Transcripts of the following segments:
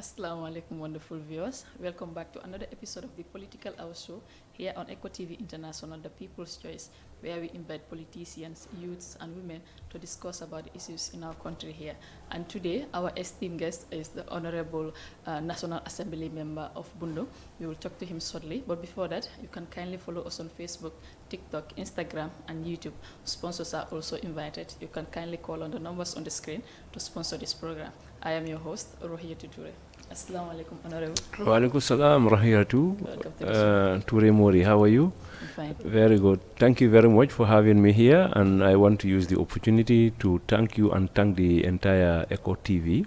Assalamu alaikum, wonderful viewers. Welcome back to another episode of the Political Hour Show here on Eco TV International, the People's Choice, where we invite politicians, youths, and women to discuss about the issues in our country here. And today, our esteemed guest is the Honorable National Assembly Member of Bundung. We will talk to him shortly. But before that, you can kindly follow us on Facebook, TikTok, Instagram, and YouTube. Sponsors are also invited. You can kindly call on the numbers on the screen to sponsor this program. I am your host, Rohia Tuture. Assalamu alaikum, Honorable. Wa alaikum salam, Rahiyatu. Ture Mori, how are you? I'm fine. Very good. Thank you very much for having me here, and I want to use the opportunity to thank you and thank the entire Eco TV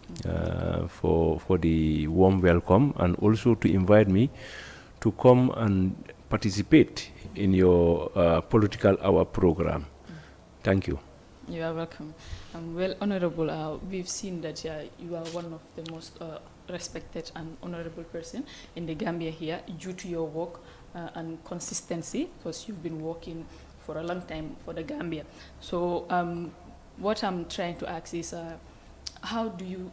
for the warm welcome, and also to invite me to come and participate in your Political Hour program. Thank you. You are welcome. Well, Honorable, we've seen that you are one of the most respected and honorable person in the Gambia here due to your work and consistency, because you've been working for a long time for the Gambia. So what I'm trying to ask is, how do you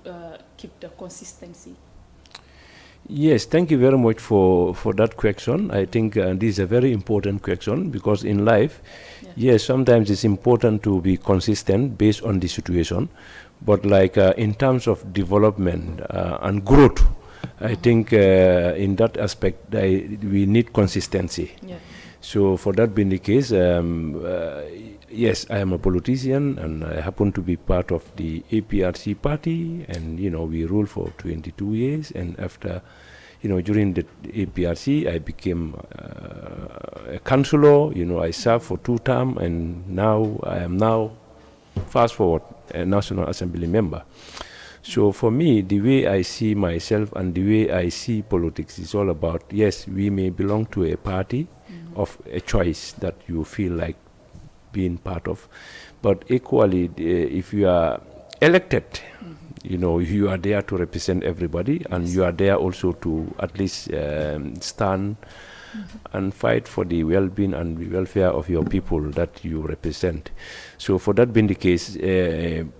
keep the consistency? Yes, thank you very much for that question. I think this is a very important question, because in life, yes, sometimes it's important to be consistent based on the situation, but like in terms of development and growth, I think in that aspect we need consistency. Yeah. So for that being the case, yes, I am a politician, and I happen to be part of the APRC party, and we ruled for 22 years, and after during the APRC I became a councillor. I served for 2 terms, and now I am fast forward a National Assembly member. So for me, the way I see myself and the way I see politics is all about, yes, we may belong to a party of a choice that you feel like being part of, but equally, if you are elected, you are there to represent everybody, and you are there also to at least stand and fight for the well-being and the welfare of your people that you represent. So for that being the case,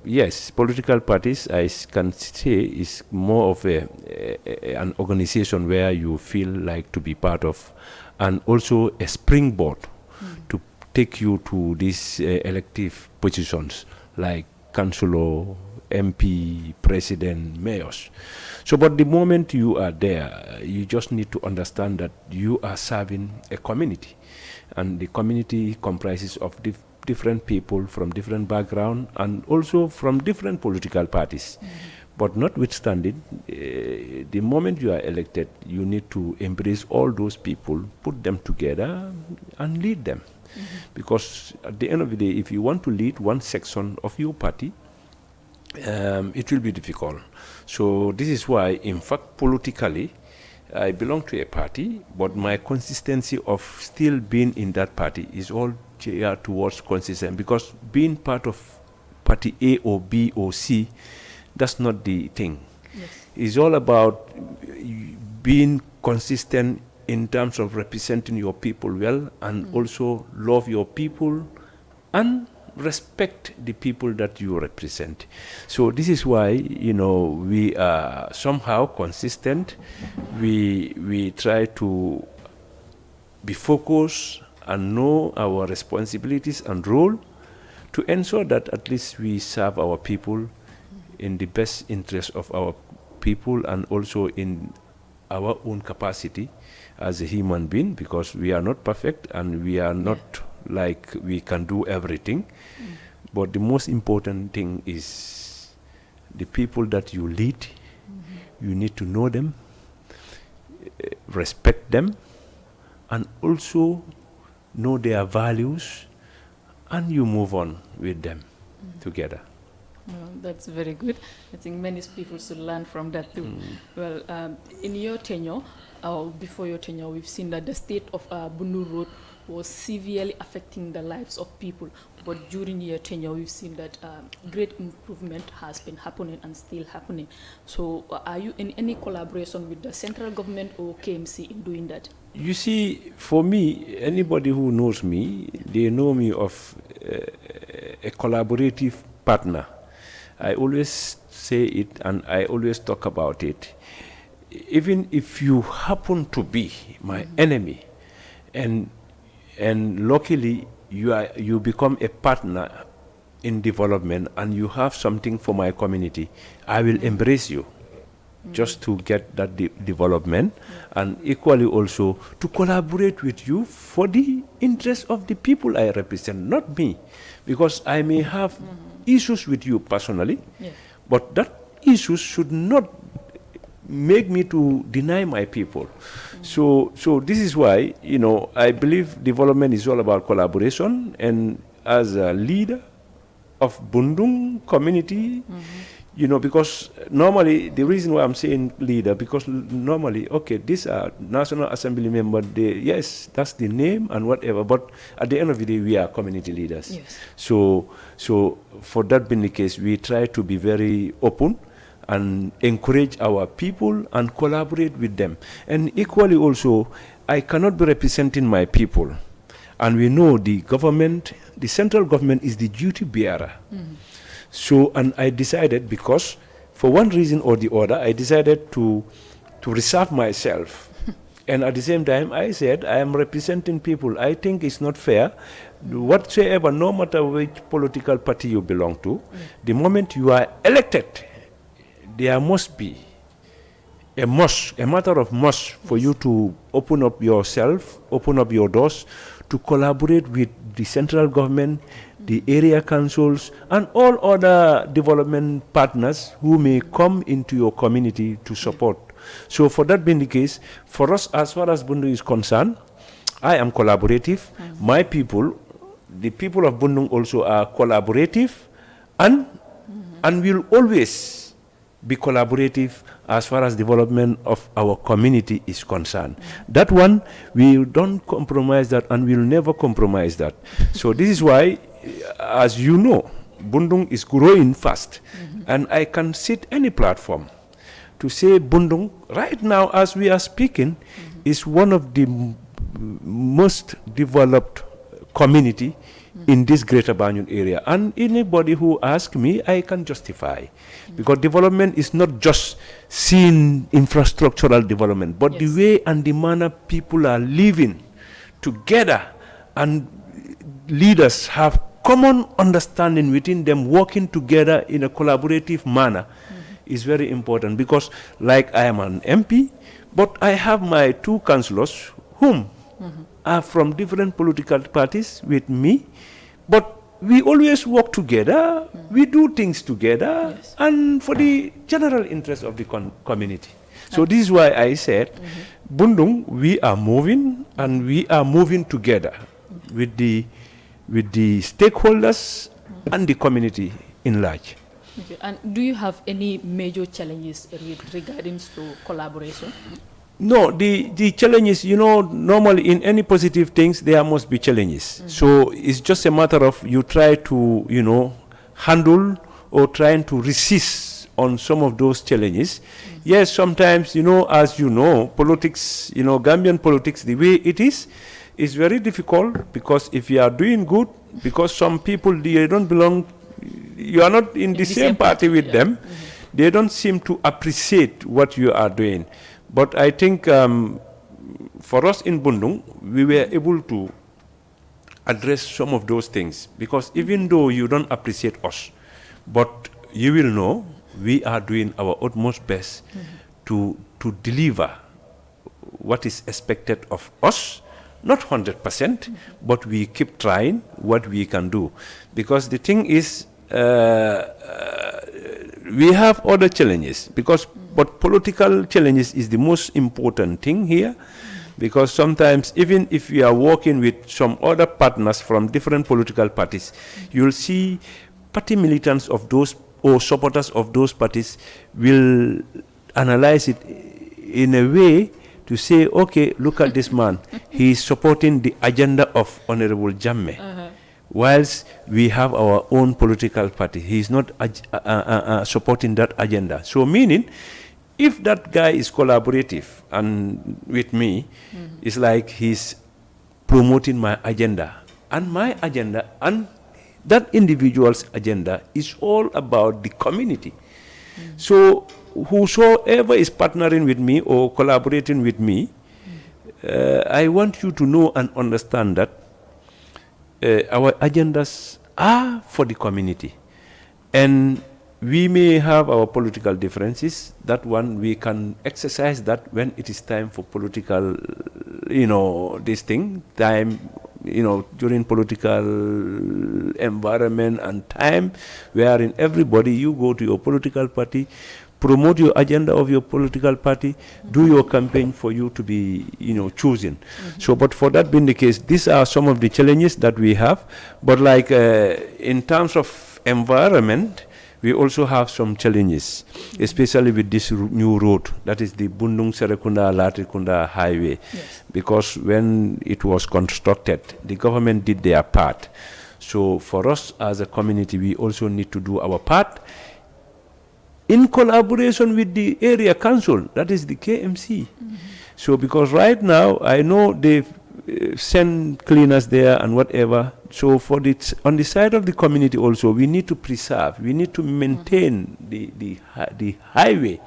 yes, political parties, I can say, is more of an organization where you feel like to be part of, and also a springboard to take you to these elective positions like councillor, MP, president, mayors. So, but the moment you are there, you just need to understand that you are serving a community, and the community comprises of different people from different backgrounds and also from different political parties. But notwithstanding, the moment you are elected, you need to embrace all those people, put them together, and lead them. Because at the end of the day, if you want to lead one section of your party, it will be difficult. So this is why, in fact, politically, I belong to a party, but my consistency of still being in that party is all geared towards consistent, because being part of party A or B or C, that's not the thing. Yes. It's all about being consistent in terms of representing your people well, and also love your people and respect the people that you represent. So this is why, we are somehow consistent. We try to be focused and know our responsibilities and role to ensure that at least we serve our people in the best interest of our people, and also in our own capacity as a human being, because we are not perfect and we are not like we can do everything. But the most important thing is the people that you lead. You need to know them, respect them, and also know their values, and you move on with them together. That's very good. I think many people should learn from that too. Well, in your tenure, or before your tenure, we've seen that the state of Bundung Road was severely affecting the lives of people. But during your tenure, we've seen that great improvement has been happening and still happening. So are you in any collaboration with the central government or KMC in doing that? You see, for me, anybody who knows me, they know me of a collaborative partner. I always say it and I always talk about it. Even if you happen to be my enemy, and luckily you become a partner in development and you have something for my community, I will embrace you just to get that development, and equally also to collaborate with you for the interest of the people I represent, not me, because I may have issues with you personally, but that issues should not make me to deny my people. So this is why, I believe development is all about collaboration, and as a leader of Bundung community, because normally the reason why I'm saying leader, because normally, okay, these are National Assembly members, yes, that's the name and whatever, but at the end of the day, we are community leaders. Yes. So for that being the case, we try to be very open and encourage our people and collaborate with them. And equally also, I cannot be representing my people. And we know the government, the central government is the duty bearer. So, and I decided, because for one reason or the other, I decided to reserve myself. And at the same time, I said, I am representing people. I think it's not fair. Whatsoever, no matter which political party you belong to, the moment you are elected, there must be a matter of must for you to open up yourself, open up your doors, to collaborate with the central government, the area councils, and all other development partners who may come into your community to support. So for that being the case, for us, as far as Bundung is concerned, I am collaborative. My people, the people of Bundung also are collaborative, and will always be collaborative as far as development of our community is concerned. That one, we don't compromise that, and we'll never compromise that. So this is why, as you know, Bundung is growing fast, and I can sit any platform to say Bundung, right now as we are speaking, is one of the most developed community in this greater Banjul area. And anybody who asks me, I can justify. Because development is not just seeing infrastructural development, but the way and the manner people are living together, and leaders have common understanding within them, working together in a collaborative manner is very important. Because like I am an MP, but I have my two councillors whom are from different political parties with me, but we always work together, we do things together, and for the general interest of the community. So this is why I said, Bundung, we are moving, and we are moving together with the stakeholders and the community in large. Okay. And do you have any major challenges regarding to collaboration? No, the challenges, normally in any positive things, there must be challenges. So it's just a matter of you try to, handle or trying to resist on some of those challenges. Yes, sometimes, as you know, politics, Gambian politics, the way it is very difficult, because if you are doing good, because some people, they don't belong, you are not in the same party with them, they don't seem to appreciate what you are doing. But I think for us in Bundung, we were able to address some of those things, because even though you don't appreciate us, but you will know we are doing our utmost best to deliver what is expected of us. Not 100%, but we keep trying what we can do. Because the thing is, we have other challenges, but political challenges is the most important thing here, Because sometimes, even if we are working with some other partners from different political parties, you'll see party militants of those or supporters of those parties will analyze it in a way to say, okay, look at this man. He is supporting the agenda of Honorable Jammeh. Whilst we have our own political party, he is not supporting that agenda. So meaning, if that guy is collaborative and with me, it's like he's promoting my agenda. And my agenda and that individual's agenda is all about the community. So whosoever is partnering with me or collaborating with me, I want you to know and understand that our agendas are for the community. And we may have our political differences. That one, we can exercise that when it is time for political, this thing, time, during political environment and time, wherein everybody, you go to your political party, promote your agenda of your political party, do your campaign for you to be, chosen. So, but for that being the case, these are some of the challenges that we have. But like in terms of environment, we also have some challenges, especially with this new road, that is the Bundung Serekunda Latrikunda highway. Yes. Because when it was constructed, the government did their part. So for us as a community, we also need to do our part in collaboration with the area council, that is the KMC. So because right now, I know they've sent cleaners there and whatever. So for on the side of the community also, we need to preserve, we need to maintain the highway.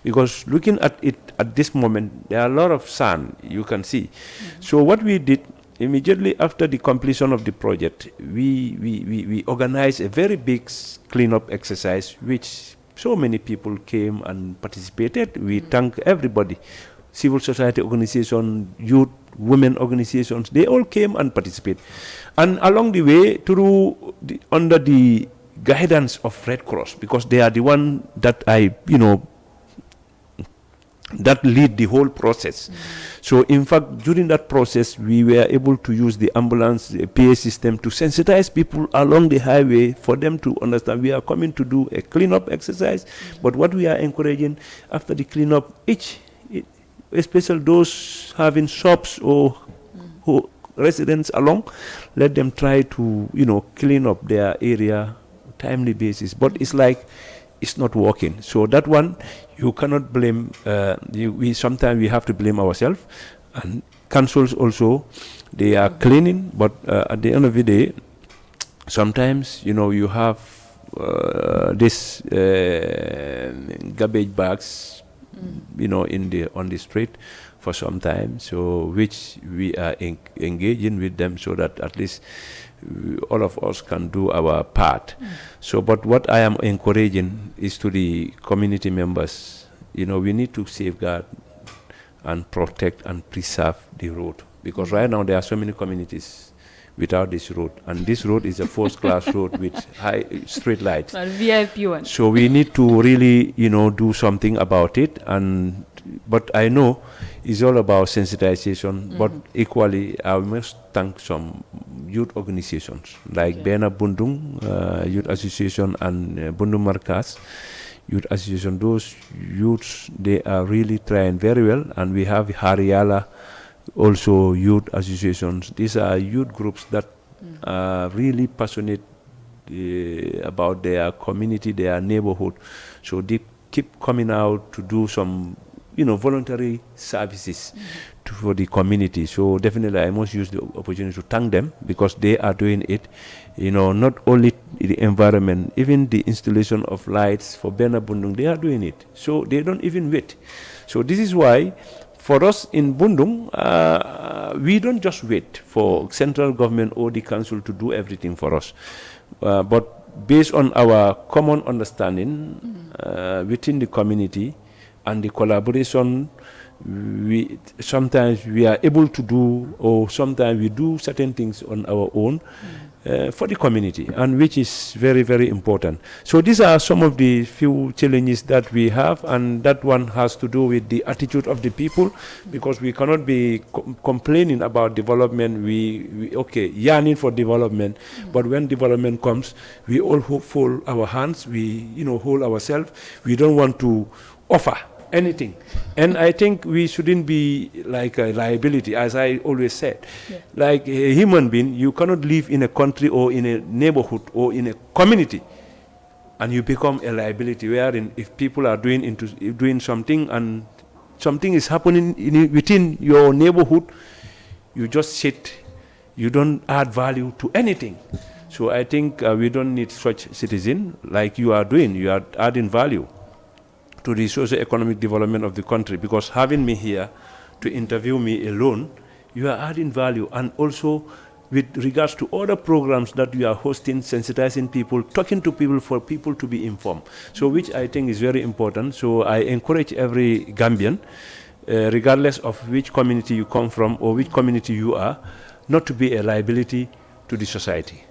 Because looking at it at this moment, there are a lot of sand, you can see. So what we did, immediately after the completion of the project, we organized a very big cleanup exercise, which so many people came and participated. We thank everybody, civil society organization, youth, women organizations, they all came and participated. And along the way, under the guidance of Red Cross, because they are the one that that lead the whole process. So in fact, during that process, we were able to use the ambulance, the PA system to sensitize people along the highway for them to understand we are coming to do a cleanup exercise. But what we are encouraging after the cleanup, especially those having shops or residents along, let them try to clean up their area timely basis. But it's like it's not working. So that one, you cannot blame. Sometimes we have to blame ourselves, and councils also, they are cleaning. But at the end of the day, sometimes you have this garbage bags, on the street for some time. So which we are engaging with them so that at least all of us can do our part. So, but what I am encouraging is to the community members, we need to safeguard and protect and preserve the road. Because right now there are so many communities without this road. And this road is a first-class road with high street lights. Not VIP one. So we need to really, do something about it. But I know it's all about sensitization. But equally, I must thank some youth organizations like Bena Bundung Youth Association and Bundung Markas Youth Association. Those youths, they are really trying very well. And we have Hariala, also youth associations. These are youth groups that are really passionate about their community, their neighborhood. So they keep coming out to do some voluntary services for the community. So definitely I must use the opportunity to thank them, because they are doing it, not only the environment, even the installation of lights for Bena Bundung, they are doing it. So they don't even wait. So this is why for us in Bundung, we don't just wait for central government or the council to do everything for us. But based on our common understanding within the community, and the collaboration, sometimes we are able to do, or sometimes we do certain things on our own. for the community, and which is very, very important. So these are some of the few challenges that we have, and that one has to do with the attitude of the people, because we cannot be complaining about development. We yearning for development, but when development comes, we all fold our hands, we hold ourselves. We don't want to offer anything. And I think we shouldn't be like a liability, as I always said. Yeah. Like a human being, you cannot live in a country or in a neighborhood or in a community and you become a liability, wherein if people are doing something and something is happening within your neighborhood, you just sit, you don't add value to anything. So I think we don't need such citizen like you are doing. You are adding value to the socio-economic development of the country, because having me here to interview me alone, you are adding value. And also with regards to other programs that you are hosting, sensitizing people, talking to people for people to be informed. So which I think is very important. So I encourage every Gambian, regardless of which community you come from or which community you are, not to be a liability to the society.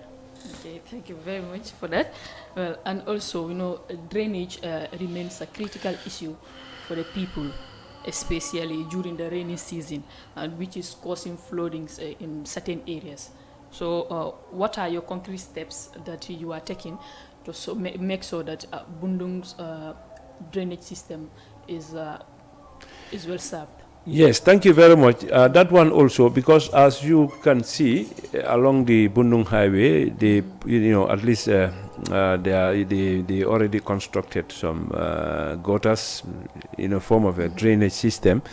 Okay, thank you very much for that. Well, and also, drainage remains a critical issue for the people, especially during the rainy season, and which is causing floodings in certain areas. So, what are your concrete steps that you are taking to make sure that Bundung's drainage system is well served? Yes, thank you very much. That one also, because as you can see along the Bundung Highway, they, at least they already constructed some gutters in a form of a drainage system.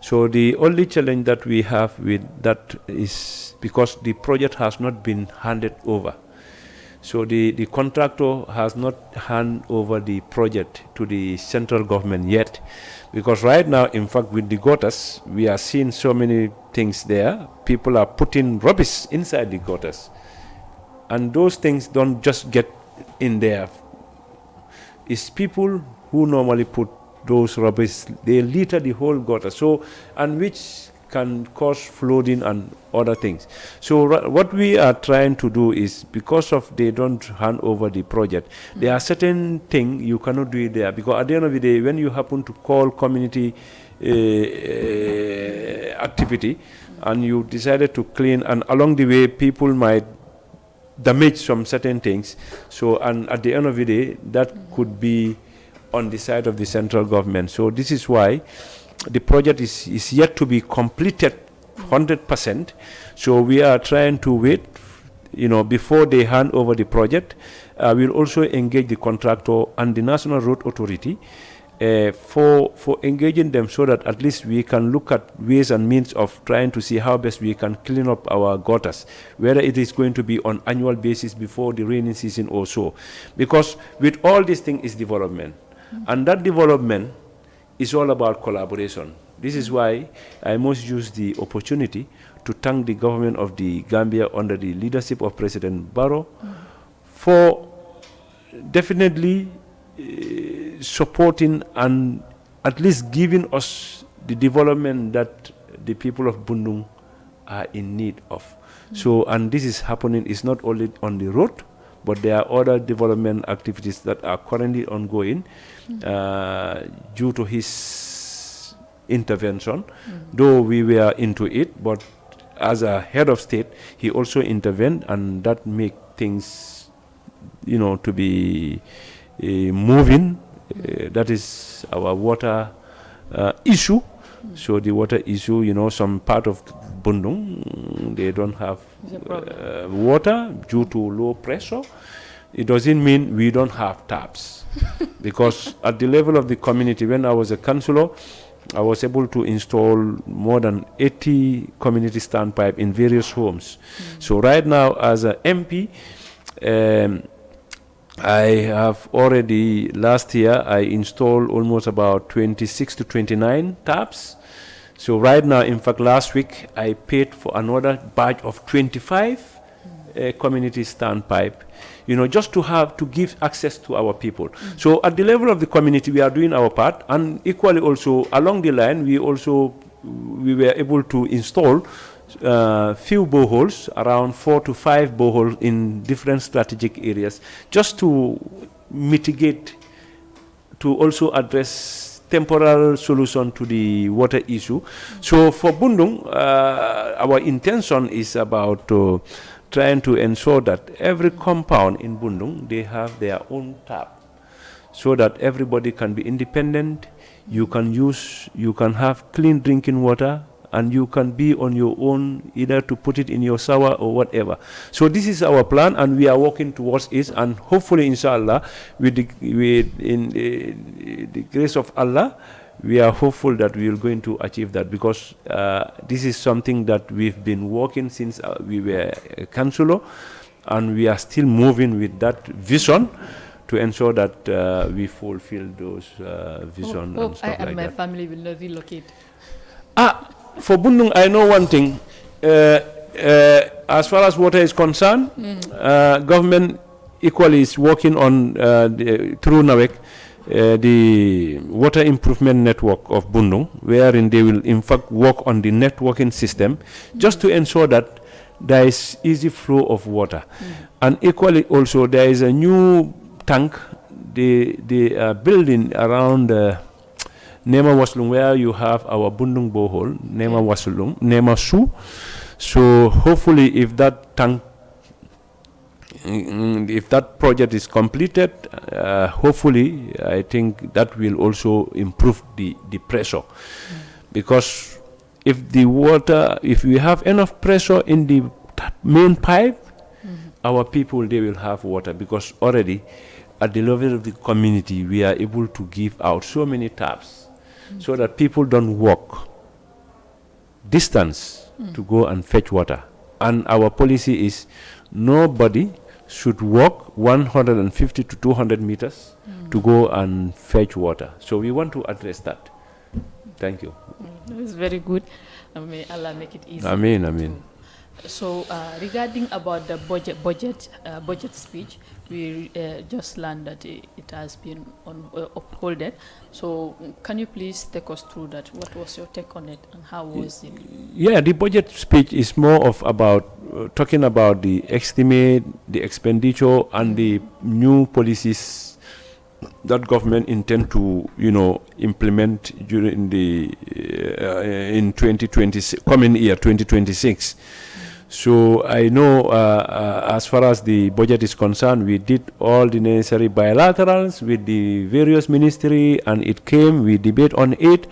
So the only challenge that we have with that is because the project has not been handed over. So the contractor has not handed over the project to the central government yet. Because right now, in fact, with the gutters, we are seeing so many things there. People are putting rubbish inside the gutters. And those things don't just get in there. It's people who normally put those rubbish, they litter the whole gutter. So, and which can cause flooding and other things. So what we are trying to do is, because of they don't hand over the project, there are certain things you cannot do it there, because at the end of the day, when you happen to call community activity and you decided to clean, and along the way people might damage some certain things, so, and at the end of the day, that could be on the side of the central government. So this is why the project is yet to be completed 100%. So we are trying to wait, before they hand over the project. We'll also engage the contractor and the National Road Authority for engaging them, so that at least we can look at ways and means of trying to see how best we can clean up our gutters, whether it is going to be on annual basis before the rainy season or so. Because with all this thing is development, and that development is all about collaboration. This is why I must use the opportunity to thank the government of the Gambia under the leadership of President Barrow for definitely supporting and at least giving us the development that the people of Bundung are in need of. So, and this is happening, it's not only on the road, but there are other development activities that are currently ongoing due to his intervention. Though we were into it, but as a head of state, he also intervened, and that make things, to be moving. That is our water issue. So the water issue, some part of Bundung, they don't have water due to low pressure. It doesn't mean we don't have taps. Because at the level of the community, when I was a councillor, I was able to install more than 80 community standpipe in various homes. So right now, as an MP, I have already, last year, I installed almost about 26 to 29 taps. So right now, in fact, last week, I paid for another batch of 25 community standpipe, just to give access to our people. So at the level of the community, we are doing our part, and equally also along the line, we were able to install few boreholes, around 4 to 5 boreholes in different strategic areas, just to mitigate, to also address temporal solution to the water issue. So for Bundung, our intention is about trying to ensure that every compound in Bundung, they have their own tap, so that everybody can be independent. You can have clean drinking water, and you can be on your own, either to put it in your shower or whatever. So this is our plan, and we are working towards it, and hopefully, inshallah, in the grace of Allah, we are hopeful that we are going to achieve that, because this is something that we've been working since we were a councillor, and we are still moving with that vision to ensure that we fulfill those vision and stuff like that. I and my family will not relocate. For Bundung, I know one thing. As far as water is concerned, government equally is working on through NAWEC, the water improvement network of Bundung, wherein they will in fact work on the networking system, just to ensure that there is easy flow of water. And equally also, there is a new tank they are building around Nema Waslung, where you have our Bundung borehole, Nema Waslung, Nema Su. So hopefully, if that tank, if that project is completed, hopefully, I think that will also improve the pressure. Because if we have enough pressure in the main pipe, our people, they will have water, because already at the level of the community, we are able to give out so many taps, so that people don't walk distance to go and fetch water. And our policy is nobody should walk 150 to 200 meters to go and fetch water. So we want to address that. Thank you. That's very good. May Allah make it easy. Ameen, ameen. So regarding about the budget speech, we just learned that it has been upholded. So can you please take us through that? What was your take on it, and how was it? Yeah, the budget speech is more of about talking about the estimate, the expenditure, and the new policies that government intend to, implement during the in 2026, coming year 2026. So I know as far as the budget is concerned, we did all the necessary bilaterals with the various ministry, and it came, we debate on it,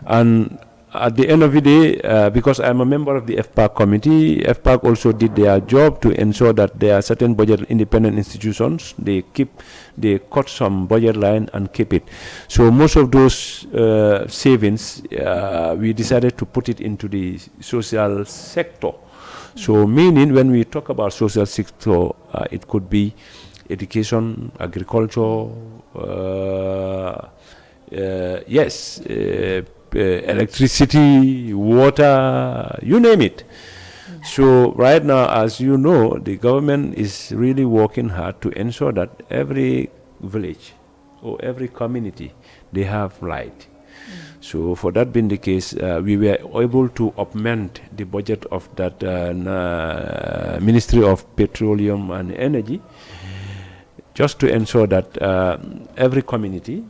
and at the end of the day, because I'm a member of the FPAC committee, FPAC also did their job to ensure that there are certain budget independent institutions, they cut some budget line and keep it. So most of those savings, we decided to put it into the social sector. So meaning, when we talk about social sector, it could be education, agriculture, electricity, water, you name it. So right now, as you know, the government is really working hard to ensure that every village or every community, they have light. So for that being the case, we were able to augment the budget of that Ministry of Petroleum and Energy, just to ensure that every community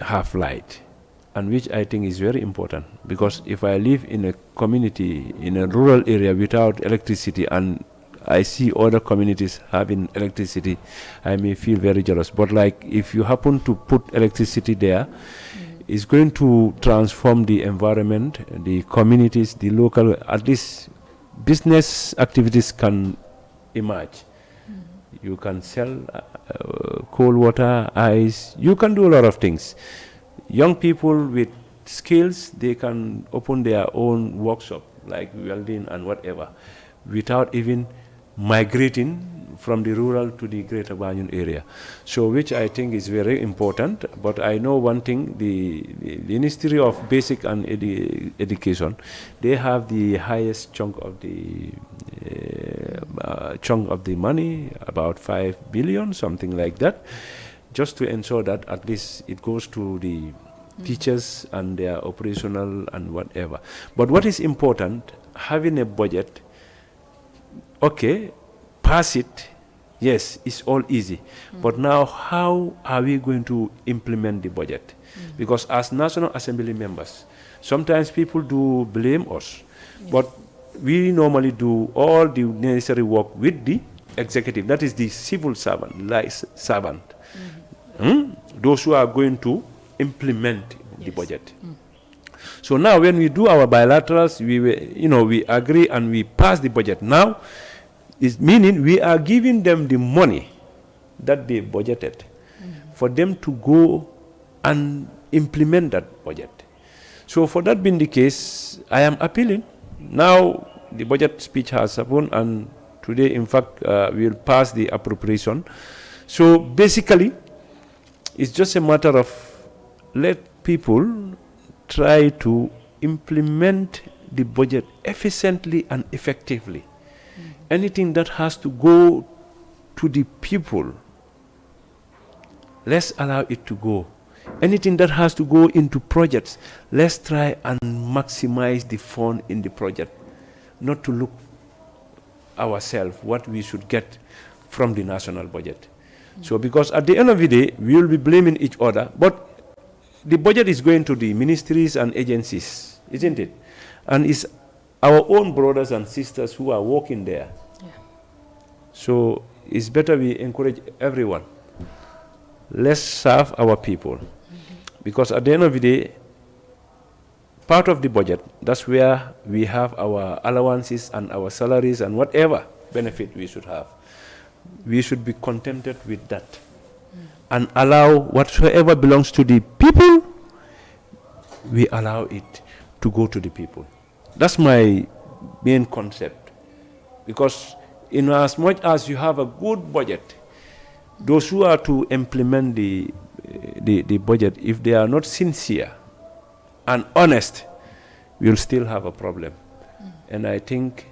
have light, and which I think is very important, because if I live in a community, in a rural area without electricity, and I see other communities having electricity, I may feel very jealous. But like, if you happen to put electricity there, it's going to transform the environment, the communities, the local, at least business activities can emerge. You can sell cold water, ice, you can do a lot of things. Young people with skills, they can open their own workshop, like welding and whatever, without even migrating from the rural to the greater Banyun area. So which I think is very important. But I know one thing, the Ministry of Basic and Education, they have the highest chunk of the money, about 5 billion, something like that, just to ensure that at least it goes to the teachers and their operational and whatever. But what is important, having a budget, okay, pass it, yes, it's all easy. But now how are we going to implement the budget? Because as National Assembly members, sometimes people do blame us, but we normally do all the necessary work with the executive, that is the civil servant, like servant. Those who are going to implement the budget. So now when we do our bilaterals, we agree and we pass the budget. Now, it's meaning we are giving them the money that they budgeted for them to go and implement that budget. So for that being the case, I am appealing. Now the budget speech has happened, and today, in fact, we will pass the appropriation. So basically, it's just a matter of let people try to implement the budget efficiently and effectively. Anything that has to go to the people, let's allow it to go. Anything that has to go into projects, let's try and maximize the fund in the project, not to look ourselves what we should get from the national budget. So because at the end of the day, we will be blaming each other, but the budget is going to the ministries and agencies, isn't it? And it's our own brothers and sisters who are working there. So it's better we encourage everyone. Let's serve our people. Because at the end of the day, part of the budget, that's where we have our allowances and our salaries and whatever benefit we should have. We should be contented with that and allow whatsoever belongs to the people, we allow it to go to the people. That's my main concept. Because in as much as you have a good budget, those who are to implement the budget, if they are not sincere and honest, we'll still have a problem. And I think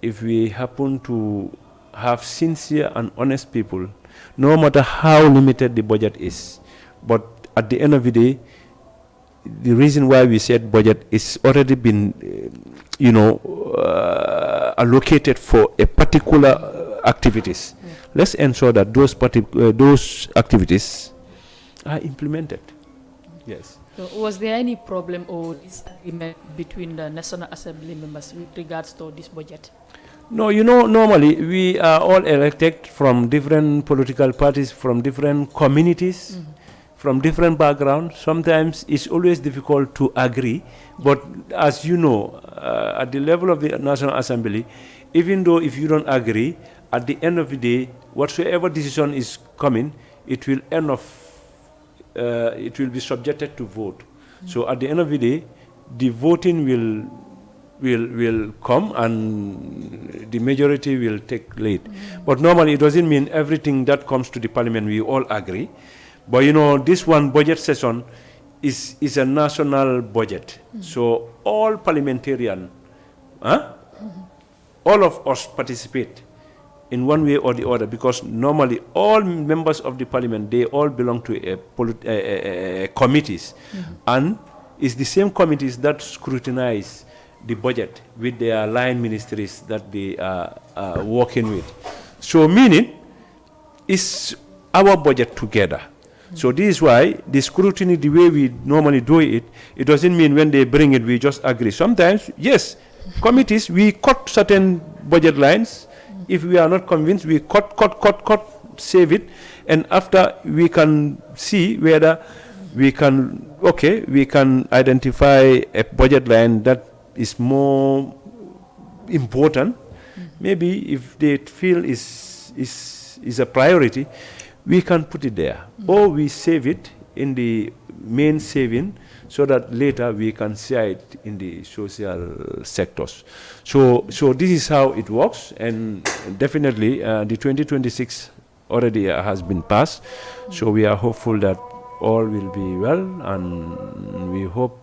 if we happen to have sincere and honest people, no matter how limited the budget is, but at the end of the day, the reason why we said budget is already been, allocated for a particular activities. Let's ensure that those activities are implemented. Yes. So was there any problem or disagreement between the National Assembly members with regards to this budget? No, normally we are all elected from different political parties, from different communities, from different backgrounds. Sometimes it's always difficult to agree, but as you know, at the level of the National Assembly, even though if you don't agree, at the end of the day, whatsoever decision is coming, it will end up, it will be subjected to vote. So at the end of the day, the voting will come and the majority will take lead. But normally it doesn't mean everything that comes to the parliament we all agree. But this one budget session is a national budget. So all parliamentarians, all of us participate in one way or the other, because normally all members of the parliament, they all belong to committees. And it's the same committees that scrutinize the budget with their line ministries that they are working with. So meaning, it's our budget together. So this is why the scrutiny, the way we normally do it, it doesn't mean when they bring it, we just agree. Sometimes, yes, committees, we cut certain budget lines. If we are not convinced, we cut, save it, and after we can see whether we can identify a budget line that is more important. Maybe if they feel is a priority, we can put it there, or we save it in the main saving, so that later we can share it in the social sectors. So this is how it works, and definitely the 2026 already has been passed. So we are hopeful that all will be well, and we hope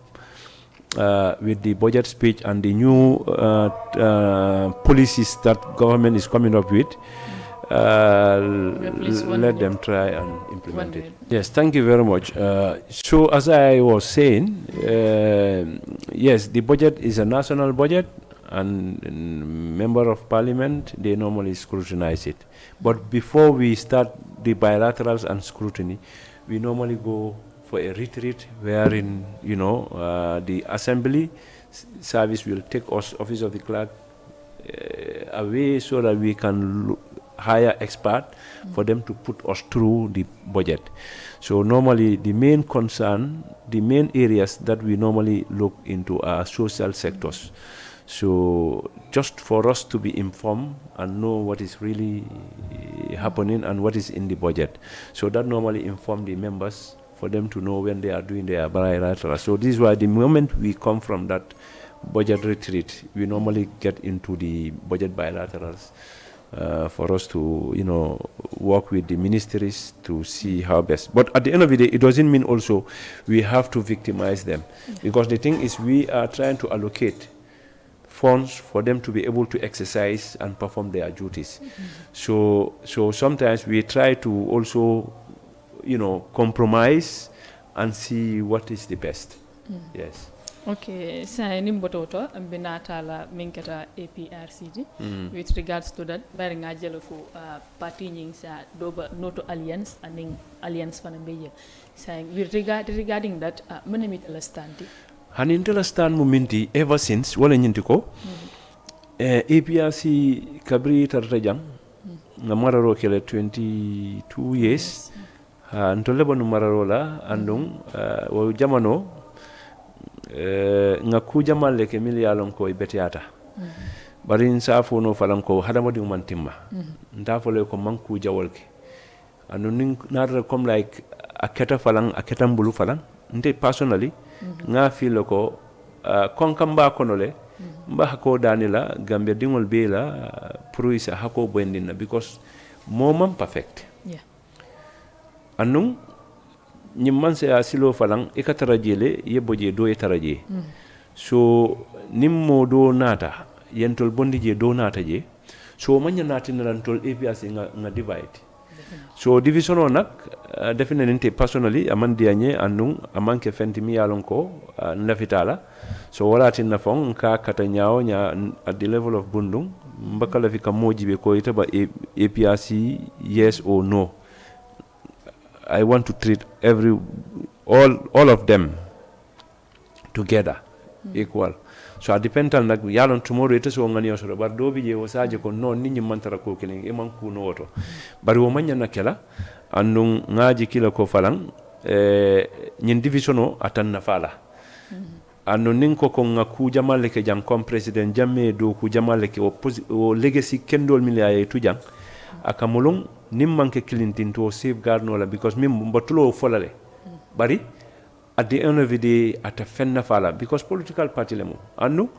with the budget speech and the new policies that government is coming up with, let them try and implement it. Yes, thank you very much. So as I was saying, yes, the budget is a national budget, and member of parliament, they normally scrutinize it. But before we start the bilaterals and scrutiny, we normally go for a retreat wherein, the assembly service will take us, office of the clerk, away so that we can hire expert for them to put us through the budget. So normally the main concern, the main areas that we normally look into are social sectors. So just for us to be informed and know what is really happening and what is in the budget. So that normally inform the members for them to know when they are doing their bilateral. So this is why the moment we come from that budget retreat, we normally get into the budget bilaterals for us to, work with the ministries to see how best. But at the end of the day, it doesn't mean also we have to victimize them. Because the thing is, we are trying to allocate funds for them to be able to exercise and perform their duties. So sometimes we try to also, compromise and see what is the best. Yes. Okay, so nimbototo binatala minkata APRCD with regards to that baringa jelofu party nying sa doba noto alliance and alliance fanambeje saying regarding that manamit alastandi hanintela stand momenti ever since wala nyinti ko APRC kabri tartajang na mararo kele 22 years ntole bonu mararo la andung wo jamano nga kuja malle ke miliyalon ko betiata bari nsafo no falan ko hadama dum mantimma ndafole ko man kuja wolke anu nin nara comme like aketa falan aketa mbulu falan nte personally nga feel ko konkamba konole mba hako danila gambia dingol bela pour isa hako bendina because momam perfect anu ñimman se asilo falang ikatara jele yeboje do etaraje so nimmo do nata yentol bondi je do nata je so manya nati nantol APRC nga divide so division o nak definitely personally amandi anye andung amanke fentimi yalon ko nafitala so walati na fong ka kata nyaaw nya at the level of Bundung mbakala fika mojibe ko itaba APRC yes or no. I want to treat all of them together equal. So I depend on like yalon tomorrow it is so ngani osoro bar do bi je wasaje ko non nit ñi mantara ko kelen e man ku no woto bari wo manya nakela andun ngaji kila ko falang ñin divisiono atan na fala andun nin ko ngaku jamale ke jang comme president Jammeh do ku jamale ke o legacy kendol miliaye tu jang akamulung nim manke clinton to safeguard no la because mim mbatulo folale bari at the end of the day ata fenna fala because political party lemo anu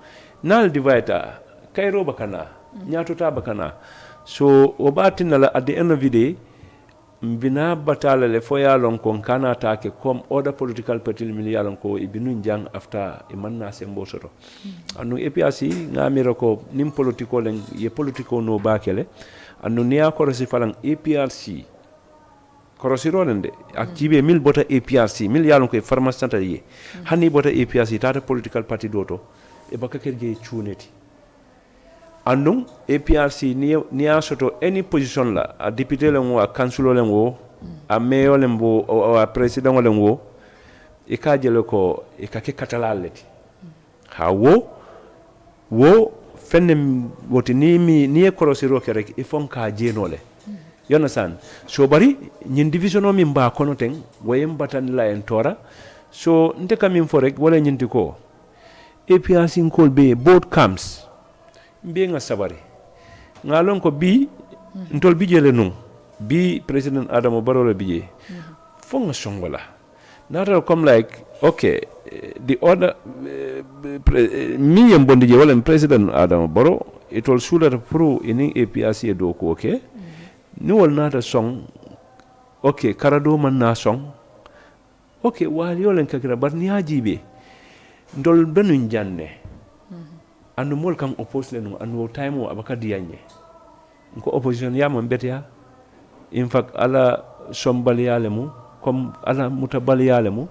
nal divider kairo bakana nyato ta bakana so obatina la at the end of the day mbina batala le foya lon kon kana ta ke comme other political party mi yalon ko ibinu jang after imanna sembo soto anu APRC ngamira ko nim politico len ye politico no bakele anu niya korosi falang APRC korosi rolende aktibe mil bota APRC mil yalon ko pharmaceuta ye hani bota APRC tata political party doto e baka kerge chuneti anu APRC niya soto any position la a député len wo a councilor len wo a mayor len wo o a president len wo e ka jele ko e ka ke katalaleti ha wo fennem woti ni e korosiro ke rek e fon ka jenole you understand so bari nyin division o min ba kono ten wayem batan la en tora so nte kamin fo rek wala nyinti ko APRC ngol be both camps mbe nga sabari ngalon ko bi ntol bi jele non bi president Adamo Barrow la bije fo nga songola nata comme like okay the other mi yam bondi je wala president Adamo Barrow it will sula pro in APRC do ko okay ni wol nata song okay karado man na song okay wali yolen kakira bar ni hajibe ndol benu janne anu mol kam oppose lenu anu time o abaka dianye ko opposition ya man betia in fact ala sombaliyale mu comme ala mutabaliyale mu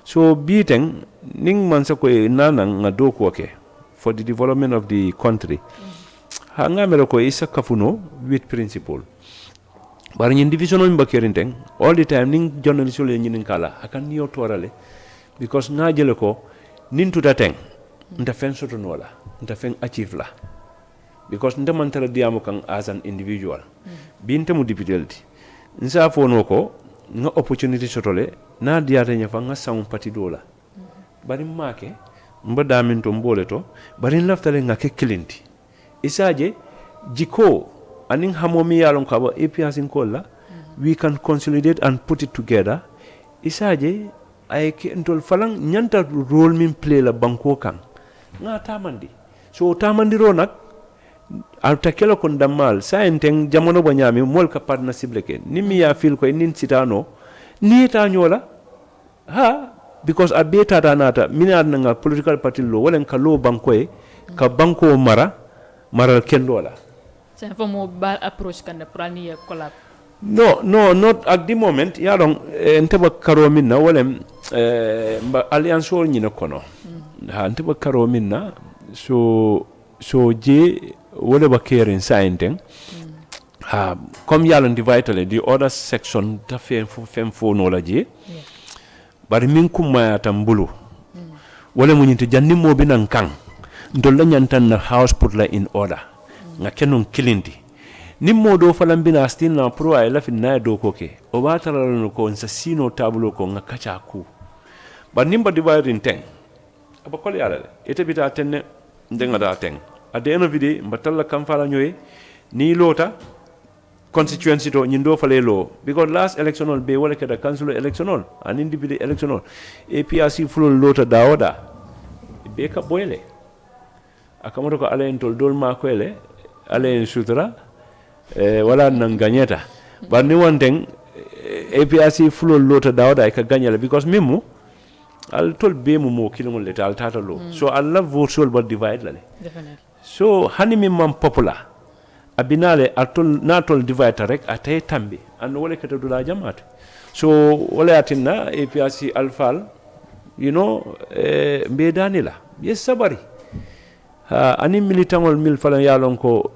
so biiten ning man sa ko nana nga do ko ke for the development of the country ha ngamere ko isa kafuno with principle bar ñin division on bakerinteng all the time ning journalist le ñin kala akan niyo torale because nga jele ko nin tuta teng nta fen soto nola nta fen achieve la because nta man tara diamu kan as an individual binte mu difficulty nsa fono ko nga opportunity sotole na diata nya fa nga sound party dola bari make mba damin to mbole to bari laftale nga ke kilinti isaje jiko aning hamomi yalon ko ba APS in kolla we can consolidate and put it together isaje ay ke ntol falang nyanta role min play la banko kan nga tamandi so tamandiro nak alta kelo kon damal sa enteng jamono bo nyami mol ka partnership leke nimi ya feel ko nin sitano ni ta nyola ha because a beta danata minad nga political party lo wala ka lo banko e ka banko maral kendola c'est for mo bal approach kan pour ani collab no not at the moment ya don nteba karo minna wala alliance wol nyina kono ha nteba karo minna so je wala ba keren sainteng ha comme yalon divide the other section ta fem fo no la je bari min kuma tambulu wala mu nyinte janni mo binan kan ndol la nyantan na house put la in order nga kenon kilindi nimmo do falambina stin na pro ay la finna do koke o batala no ko sa sino tablo ko nga kacha ku ba nimba divide in ten aba ko yala ete bita tenne ndenga da ten at the end of the day mbatalla kam fala nyoy ni lota constituency to nyindo fale lo because last electional be wala kada council electional an individual electional APRC full lota dawoda be ka boyle akamoto ko alen tol dol ma ko ele alen sutra wala nan ganyeta bar ni wonten APRC full lota dawoda ka ganyala because memu al tol be mo kilingol le tal tata lo so Allah vote sol but divide la definitely so hani min man popular abinale atol natol divide rek atay tambi and wala kata dula jamat so wala atinna APRC alfal you know mbedani la yes sabari ani militangol mil fala yalon ko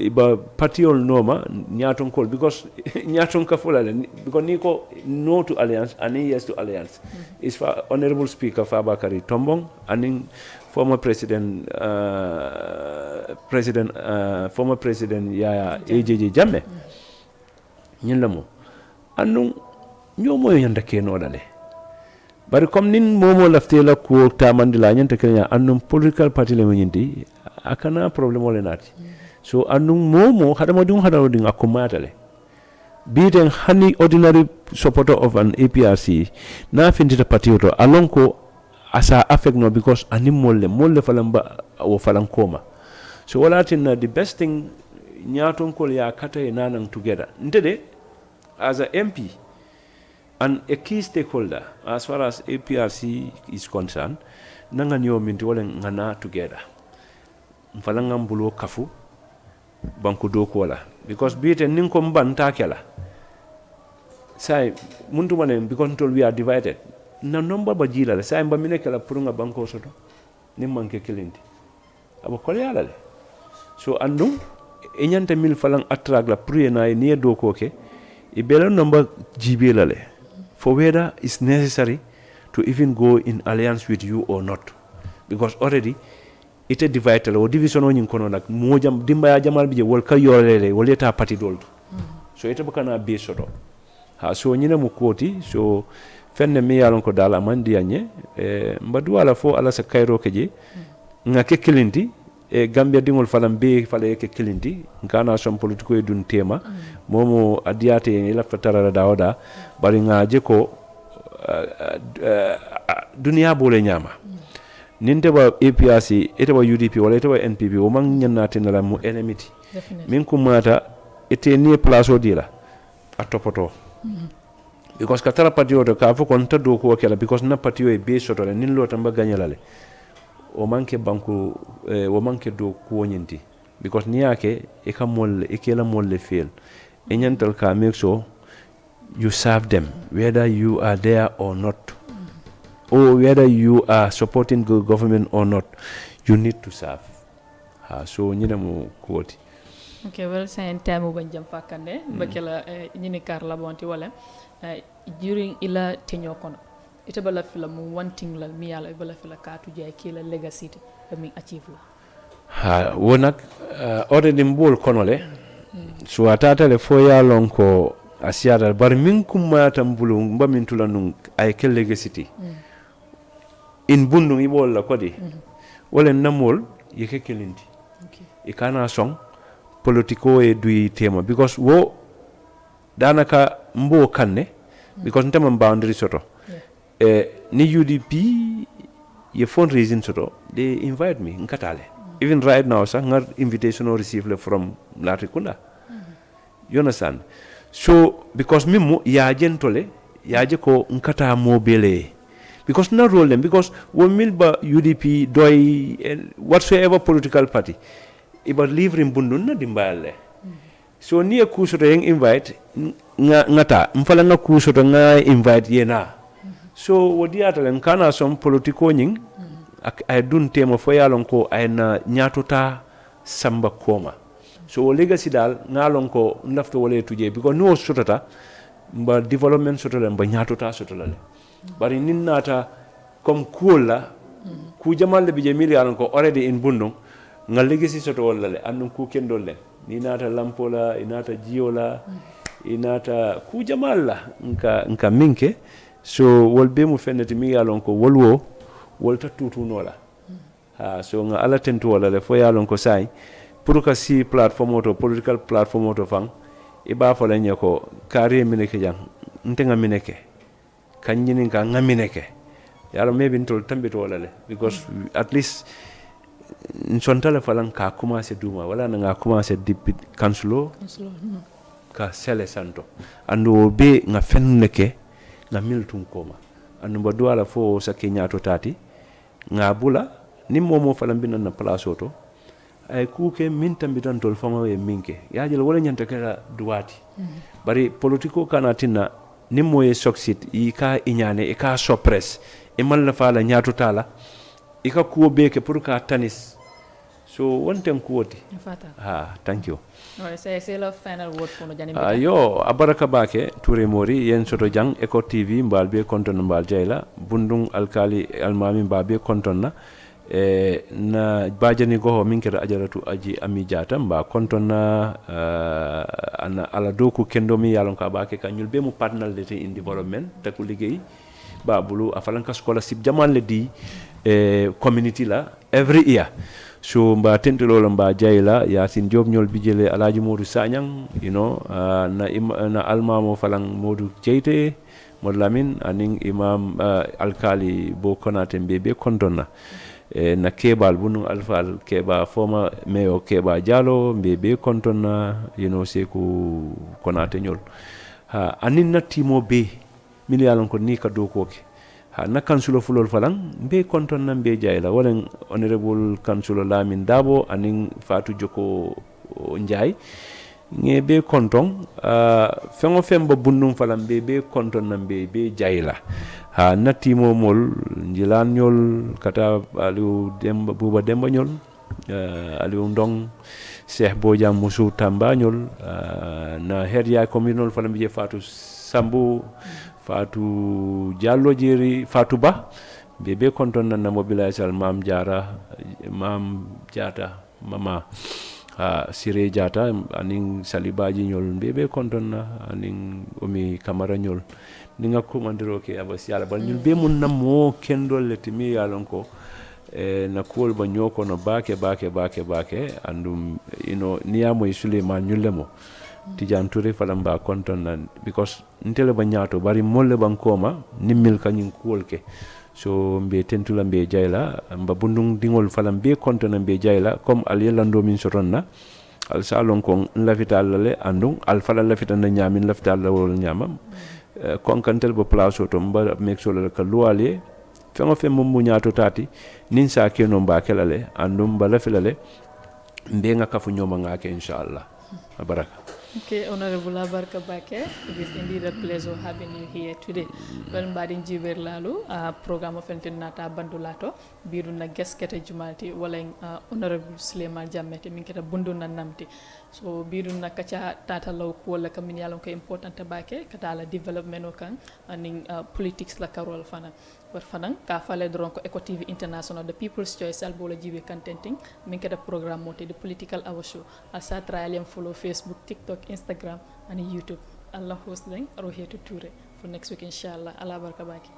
iba partiol noma nyaton kol because nyaton ka fulale because niko no to alliance ani yes to alliance is for honorable speaker Fabakary Tombong and former president former president Yaya AJJ Jammeh nyinlamo anu nyomo yanda keno dale bari comme nin momo laftela ko tamandila nyanta kenya anu political party le nyindi akana problem wala nati so anu momo hadamadum akumatale biden hani ordinary supporter of an APRC na findita party to alonko asa affect no because anim molle falamba o falankoma so wala tin the best thing nyaton kol ya kata nanang together ndede as a MP and a key stakeholder as far as APRC is concerned nanga nyo minti wala ngana together mfalanga mbulo kafu banku do ko wala because bite nin ko mbanta kala sai muntu manen because we are divided na nomba ba jila la sai mbamine kala purunga banko soto ni manke kilindi aba ko yala le so andum e nyanta mil falang attract la pruye na ni do ko ke e bela nomba jibe la le for whether it's necessary to even go in alliance with you or not because already ite divide la o division on kono nak mo jam dimba ya jamal bi je wol ka yorele wol eta parti doldu so ite bakana be soto ha so nyina mu koti so fenne mi yalon ko dala mandi anye mbadu ala fo ala sa kayro keje nga ke kilinti gambia dingol falam be fale ke kilinti ngana som politiko e dun tema momo adiate en la fatara dawda bari nga je ko dunia bole nyama ninte ba APRC ete ba UDP wala ete ba NPP o man nyanati na la mu enmity min ko mata ete ni place o dila atopoto because katara party o ka fo kon tado ko kala because na party o e be soto nin lo tamba ganyala le o manke banku o manke do ko nyinti because niyake eka molle ekela molle fail enyantal ka make sure you serve them whether you are there or not or whether you are supporting the government or not, you need to serve. So nyina mo quote. Okay, well, saying time uban jam fakande bakela nyini kar la bonti wala during ila tenyo kono ita bala fila mu one thing la mi yalla bala fila ka tu jay kila legacy mi achieve la wonak already mbol kono le so atata le foya lon ko asiata bar min kumata mbulu mbamin tula nun ay kel legacy in Bundung ibol la kodi wala namol yeke kelindi ikana song politiko e dui tema because wo danaka mbo kanne because ntema boundary soto ni UDP ye fundraising soto they invite me nkatale even right now sa ngar invitation or receive le from Latrikunda you understand so because mimu ya jentole ya je ko nkata mobile because not role them because wo milba UDP doy whatsoever political party iba livre in Bundung na dimbale so ni ku soto yang invite ngata mfala nga ku soto nga invite yena so wodi atalen kana som politiko nying ay dun tema fo yalon ko ay na nyatuta samba koma so legacy dal ngalon ko ndafto wole tuje because no sotata mba development soto mba nyatuta soto la bari nin nata comme kula ku jamal be je million ko already in Bundung nga legacy soto wala le andum ku kendol le ni nata lampola inata jiola inata ku jamal la nka minke so wolbe mu fenati mi yalon ko wolwo wolta tutunola so nga ala tentu wala le fo yalon ko sai pour ka si platform auto political platform auto fang iba fo la nyako kare mineke jang ntenga mineke kanyini ka ngamineke yalo maybe ntol tambito wala le because at least nsontale falan ka commencer duma wala nga commencer depuis kansulo ka sele santo ando be nga fenneke nga miltum koma ando badu ala fo sa kenyato tati nga bula ni momo falan binan na place auto ay kuke min tambitan tol fama e minke yaajel wala nyanta kala duwati bari politiko kana tinna ni moye succeed i ka inyane e ka suppress e man la fala nyaato tala e ka kuo beke pour ka tanis so wonten kuoti thank you say la final word for no jani yo abaraka bake touré mori yen soto jang Eco TV mbal be konton mbal jayla Bundung alkali almami mbabe konton na na bajani goho min kera ajaratu aji ami jata mba kontona ana ala doku kendomi yalon ka bake kanyul be mu partner de in development taku liggey ba bulu afalanka scholarship jaman le di community la every year so mba tentelolo mba jayla yasin job nyol bijele alaji modou sanyang you know na almamo falang modou jeyte mod lamin aning imam alkali bo konate bebe kontona na kebal bunu alfal keba former mayor keba jalo bebe kontona you know seku konate nyol anin na timo be mili yalon ko ni ka do koke na kansulo fulol falang be kontona be jayla wala honorable kansulo lamin dabo anin fatu joko njay nge be konton fengo fembo bundum falam be konton nambe be jayla natimo mol njilan nyol kata aliou demba buba demba nyol aliou ndong cheikh bojam musu tamba nyol na herya communal falam je fatu sambu fatu diallo jeri fatu ba be konton na mobilisation mam jata mama sire jata aning salibaji nyol bebe kontonna aning omi kamara nyol ninga komandiro ke abasi ala bal nyul be mun namo kendol letimi yalon ko na kol ba nyoko no bake andum you know niyamo Sulayman nyulemo tijan touré falam ba kontonna because ntele ba nyato bari molle bankoma nimmil kanyin kolke so mbe tentula mbe jayla mba Bundung dingol falam be kontona mbe jayla comme al yelando min sotonna al salon ko lafital le andung al fala lafital na nyamin lafital la wol nyamam konkantel bo place to mba mek solo ka luale fengo fe mum nyaato tati nin sa keno mba kelale andum ba lafilale mbenga kafu nyoma ngake inshallah baraka. Okay, Honorable Abarka Bake, it is indeed a pleasure having you here today. Well, mbadin jiber lalu program of nata bandulato biru na guest kete jumalti wala Honorable Sulayman Jammeh te min keta Bundung na namti. So biru na kacha tata law ko la kamin yalon ko important bake kata la development o kan aning politics la karol fana. But fanang ka fale dron ko Eco TV International the People's Choice albola jibe contenting min keta program moti the political hour show asa trial follow Facebook, TikTok, Instagram and YouTube. Allah host them are here to tour for next week inshallah. Allah barka baki.